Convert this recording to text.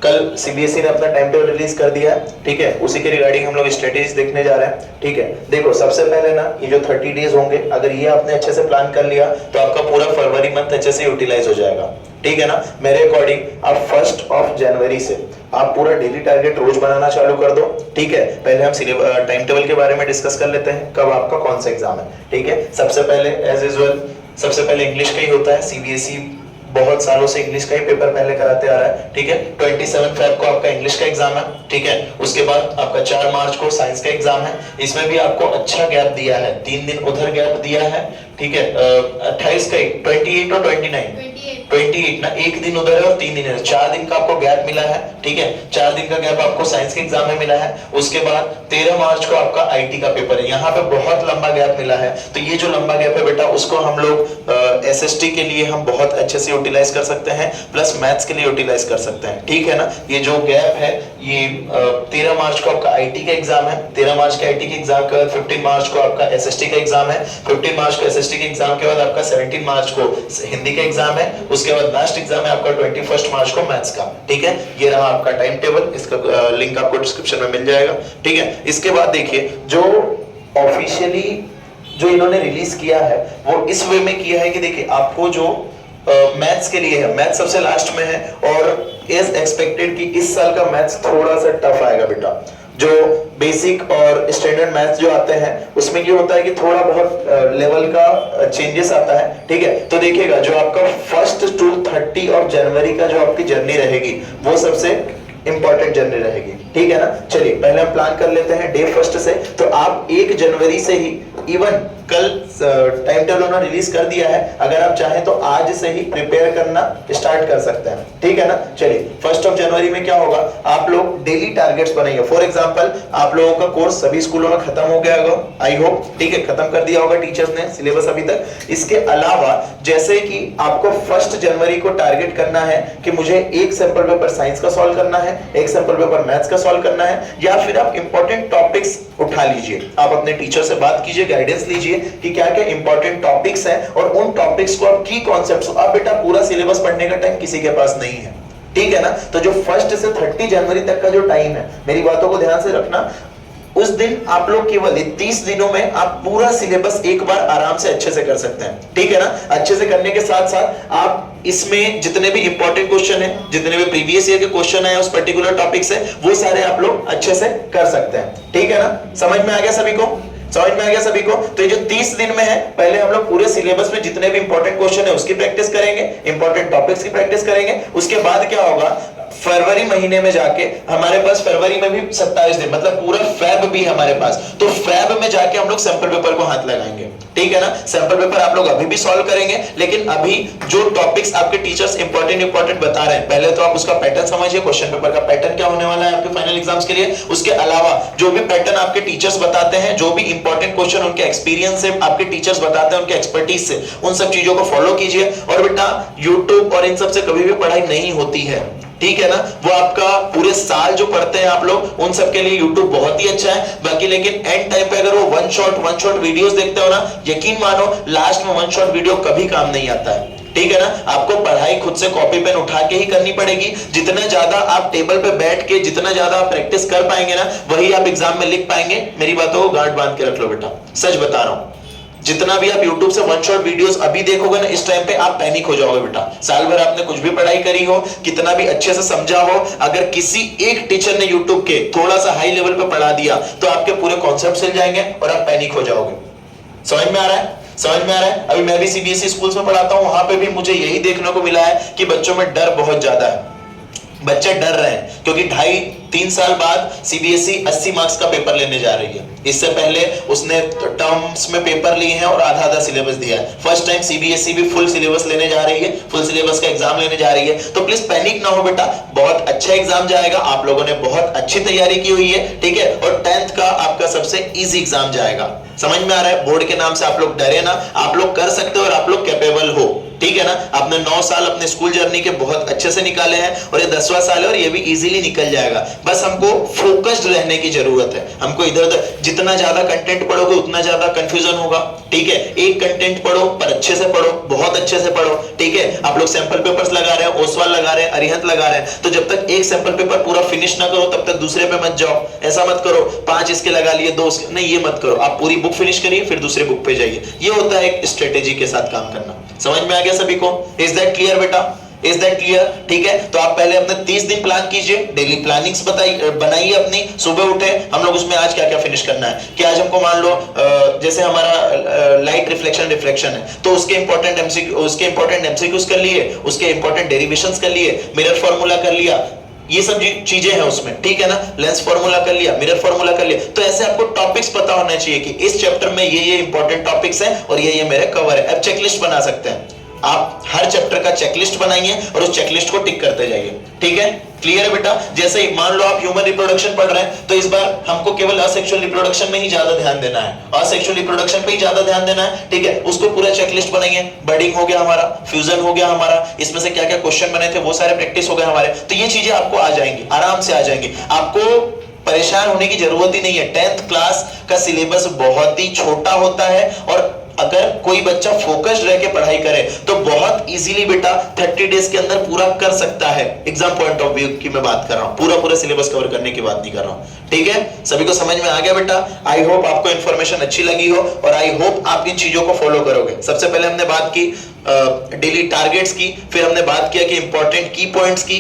कल सीबीएसई ने अपना टाइम टेबल रिलीज कर दिया है, ठीक है। उसी के रिगार्डिंग हम लोग स्ट्रेटेजीज देखने जा रहे हैं, ठीक है। देखो सबसे पहले ना ये जो 30 डेज होंगे, अगर ये आपने अच्छे से प्लान कर लिया तो आपका पूरा फरवरी मंथ अच्छे से यूटिलाइज हो जाएगा, ठीक है ना। मेरे अकॉर्डिंग आप 1 जनवरी से आप पूरा डेली टारगेट रोज बनाना चालू कर दो, ठीक है। पहले हम टाइम टेबल के बारे में डिस्कस कर लेते हैं, कब आपका कौन सा एग्जाम है, ठीक है। सबसे पहले एज यूजुअल सबसे पहले इंग्लिश का ही होता है। सीबीएसई बहुत सालों से इंग्लिश का ही पेपर पहले कराते आ रहा है, ठीक है। 27 फेब को आपका इंग्लिश का एग्जाम है, ठीक है। उसके बाद आपका 4 मार्च को साइंस का एग्जाम है। इसमें भी आपको अच्छा गैप दिया है, 3 दिन उधर गैप दिया है, ठीक है। 28 का 28 और 28 ना, एक दिन उधर है और 3 दिन है, 4 दिन का आपको गैप मिला है, ठीक है। 4 दिन का गैप आपको साइंस के एग्जाम में मिला है। उसके बाद 13 मार्च को आपका आईटी का पेपर है, यहाँ पे बहुत लंबा गैप मिला है। तो ये जो लंबा गैप है बेटा, उसको हम लोग एसएसटी के लिए हम बहुत अच्छे से यूटिलाइज कर सकते हैं, प्लस मैथ्स के लिए यूटिलाइज कर सकते हैं, ठीक है ना। ये जो गैप है ये 13 मार्च को आपका आईटी का एग्जाम है, 13 मार्च के आईटी के एग्जाम के बाद 15 मार्च को आपका एसएसटी का एग्जाम है, 15 मार्च को एसएसटी के एग्जाम के बाद आपका 17 मार्च को हिंदी का एग्जाम है। उसके बाद लास्ट एग्जाम है आपका 21 मार्च को मैथ्स का, ठीक है। ये रहा आपका टाइम टेबल, इसका लिंक आपको डिस्क्रिप्शन में मिल जाएगा, ठीक है। इसके बाद देखिए जो ऑफिशियली जो इन्होंने रिलीज किया है वो इस वे में किया है कि देखिए आपको जो मैथ्स के लिए है, मैथ्स सबसे लास्ट में है और इज एक्सपेक्टेड कि इस साल का मैथ्स थोड़ा सा टफ आएगा बेटा। जो बेसिक और स्टैंडर्ड मैथ्स जो आते हैं उसमें ये होता है कि थोड़ा बहुत लेवल का चेंजेस आता है, ठीक है। तो देखिएगा जो आपका 1 to 30 ऑफ जनवरी का जो आपकी जर्नी रहेगी वो सबसे इंपॉर्टेंट जर्नी रहेगी, ठीक है ना। चलिए पहले हम प्लान कर लेते हैं डे 1 से। तो आप 1 जनवरी से ही, इवन कल टाइम टेबल उन्होंने रिलीज कर दिया है, अगर आप चाहें तो आज से ही प्रिपेयर करना स्टार्ट कर सकते हैं, ठीक है ना। चलिए 1 जनवरी में क्या होगा, आप लोग डेली टारगेट्स बनाएंगे। फॉर एग्जांपल आप लोगों का कोर्स सभी स्कूलों में खत्म हो गया होगा, आई होप, ठीक है, खत्म कर दिया होगा टीचर्स ने सिलेबस अभी तक। इसके अलावा जैसे कि आपको 1 जनवरी को टारगेट करना है कि मुझे एक सैंपल पेपर साइंस का सॉल्व करना है, एक सैंपल पेपर मैथ्स का सॉल्व करना है, या फिर आप इंपॉर्टेंट टॉपिक्स उठा लीजिए, आप अपने टीचर से बात कीजिए, गाइडेंस लीजिए कि क्या क्या इंपॉर्टेंट टॉपिक्स हैं और उन टॉपिक्स को आप की कॉन्सेप्ट्स। अब बेटा पूरा सिलेबस पढ़ने का टाइम किसी के पास नहीं है, ठीक है ना। तो जो 1 से 30 जनवरी तक का जो टाइम है, मेरी बातों को ध्यान से रखना, उस दिन आप लोग केवल 30 दिनों में आप पूरा सिलेबस एक बार आराम से अच्छे से कर सकते हैं, ठीक है ना। अच्छे से करने के साथ साथ आप इसमें जितने भी इंपॉर्टेंट क्वेश्चन है, जितने भी प्रीवियस ईयर के क्वेश्चन है उस पर्टिकुलर टॉपिक से, वो सारे आप लोग अच्छे से कर सकते हैं, ठीक है ना। समझ में आ गया सभी को, समझ में आ गया सभी को। तो ये जो 30 दिन में है, पहले हम लोग पूरे सिलेबस में जितने भी इंपॉर्टेंट क्वेश्चन है उसकी प्रैक्टिस करेंगे, इंपॉर्टेंट टॉपिक्स की प्रैक्टिस करेंगे। उसके बाद क्या होगा, फरवरी महीने में जाके हमारे पास फरवरी में भी 27 दिन, मतलब पूरा फेब भी हमारे पास, तो फेब में जाके हम लोग सैंपल पेपर को हाथ लगाएंगे, ठीक है ना। सैंपल पेपर आप लोग अभी भी सॉल्व करेंगे, लेकिन अभी जो टॉपिक्स आपके टीचर्स इंपॉर्टेंट बता रहे हैं, पहले तो आप उसका पैटर्न समझिए, क्वेश्चन पेपर का पैटर्न क्या होने वाला है आपके फाइनल एग्जाम्स के लिए। उसके अलावा जो भी पैटर्न आपके टीचर्स बताते हैं, जो भी इंपॉर्टेंट क्वेश्चन उनके एक्सपीरियंस से आपके टीचर्स बताते हैं, उनके एक्सपर्टीज से, उन सब चीजों को फॉलो कीजिए। और बेटा यूट्यूब और इन सब से कभी भी पढ़ाई नहीं होती है, ठीक है ना। वो आपका पूरे साल जो पढ़ते हैं आप लोग, उन सब के लिए YouTube बहुत ही अच्छा है। बाकी लेकिन एंड टाइम पे अगर वो वन शॉट वीडियोस देखते हो ना, यकीन मानो लास्ट में वन शॉट वीडियो कभी काम नहीं आता है, ठीक है ना। आपको पढ़ाई खुद से कॉपी पेन उठा के ही करनी पड़ेगी। जितना ज्यादा आप टेबल पे बैठ के जितना ज्यादा आप प्रैक्टिस कर पाएंगे ना, वही आप एग्जाम में लिख पाएंगे। मेरी बातों को गांठ बांध के रख लो बेटा, सच बता रहा हूं। जितना भी आप YouTube से वन शॉट वीडियोस अभी देखोगे ना, इस टाइम पे आप पैनिक हो जाओगे बेटा। साल भर आपने कुछ भी पढ़ाई करी हो, कितना भी अच्छे से समझा हो, अगर किसी एक टीचर ने YouTube के थोड़ा सा हाई लेवल पे पढ़ा दिया तो आपके पूरे कॉन्सेप्ट हिल जाएंगे और आप पैनिक हो जाओगे। समझ में आ रहा है, समझ में आ रहा है। अभी मैं भी सीबीएसई स्कूल्स में पढ़ाता हूं, वहां पे भी मुझे यही देखने को मिला है कि बच्चों में डर बहुत ज्यादा है। बच्चे डर रहे हैं क्योंकि 2.5-3 साल बाद सीबीएसई 80 मार्क्स का पेपर लेने जा रही है। इससे पहले उसने टर्म्स में पेपर लिए हैं और आधा सिलेबस दिया है। फर्स्ट टाइम सीबीएसई भी फुल सिलेबस लेने जा रही है, फुल सिलेबस का एग्जाम लेने जा रही है। तो प्लीज पैनिक ना हो बेटा, बहुत अच्छा एग्जाम जाएगा। आप लोगों ने बहुत अच्छी तैयारी की हुई है, ठीक है। और 10th का आपका सबसे इजी एग्जाम जाएगा। समझ में आ रहा है। बोर्ड के नाम से आप लोग डरे ना, आप लोग कर सकते हो और आप लोग कैपेबल हो, ठीक है ना। आपने 9 साल अपने स्कूल जर्नी के बहुत अच्छे से निकाले हैं और ये 10वां साल है और ये भी इजीली निकल जाएगा। बस हमको फोकस्ड रहने की जरूरत है। हमको इधर उधर जितना ज्यादा कंटेंट पढ़ोगे उतना ज्यादा कंफ्यूजन होगा, ठीक है। एक कंटेंट पढ़ो पर अच्छे से पढ़ो, बहुत अच्छे से पढ़ो, ठीक है। आप लोग सैंपल पेपर्स लगा रहे हैं, ओसवाल लगा रहे हैं, अरिहंत लगा रहे हैं, तो जब तक एक सैंपल पेपर पूरा फिनिश ना करो तब तक दूसरे पे मत जाओ। ऐसा मत करो 5 इसके लगा लिए 2 नहीं, ये मत करो। आप पूरी बुक फिनिश करिए फिर दूसरे बुक पे जाइए। ये होता है एक स्ट्रेटेजी के साथ काम करना। समझ में आ गया सभी को? इज दैट क्लियर बेटा? Is that clear? ठीक है। तो आप पहले अपने 30 दिन प्लान कीजिए, डेली प्लानिंग्स बनाइए अपनी। सुबह उठे हम लोग उसमें आज क्या क्या फिनिश करना है कि आज हमको मान लो जैसे हमारा लाइट रिफ्लेक्शन रिफ्रैक्शन है तो उसके इंपॉर्टेंट एमसीक्यूज कर लिए, उसके इंपॉर्टेंट डेरिवेशंस कर लिए, मिरर फार्मूला कर लिया, ये सब चीजें हैं उसमें, ठीक है ना। लेंस फार्मूला कर लिया, मिरर फार्मूला कर लिया। तो ऐसे आपको टॉपिक्स पता होना चाहिए कि इस चैप्टर में ये इंपॉर्टेंट टॉपिक्स हैं और ये मेरे कवर है। अब चेकलिस्ट बना सकते हैं आप, हर चैप्टर का चेकलिस्ट बनाइए और उस चेकलिस्ट को टिक करते जाइए, ठीक है। क्लियर है बेटा? जैसे ही मान लो आप ह्यूमन रिप्रोडक्शन पढ़ रहे हैं तो इस बार हमको केवल असेक्सुअल रिप्रोडक्शन में ही ज्यादा ध्यान देना है, असेक्सुअल रिप्रोडक्शन पे ही ज्यादा ध्यान देना है, ठीक है। उसको पूरा चेकलिस्ट बनाइए। बर्डिंग हो गया हमारा, फ्यूजन हो गया हमारा, इसमें से क्या क्या क्वेश्चन बने थे वो सारे प्रैक्टिस हो गए हमारे। तो ये चीजें आपको आ जाएंगी, आराम से आ जाएंगी। आपको परेशान होने की जरूरत ही नहीं है। 10th क्लास का सिलेबस बहुत ही छोटा होता है और अगर कोई बच्चा फोकस्ड रह के पढ़ाई करे तो बहुत इजीली बेटा 30 डेज के अंदर पूरा कर सकता है। एग्जाम पॉइंट ऑफ व्यू की मैं बात कर रहा हूं, पूरा सिलेबस कवर करने की बात नहीं कर रहा हूं, ठीक है। सभी को समझ में आ गया बेटा? आई होप आपको इंफॉर्मेशन अच्छी लगी हो और आई होप आप इन चीजों को फॉलो करोगे। सबसे पहले हमने बात की डेली टारगेट्स की, फिर हमने बात किया कि इंपॉर्टेंट की पॉइंट्स की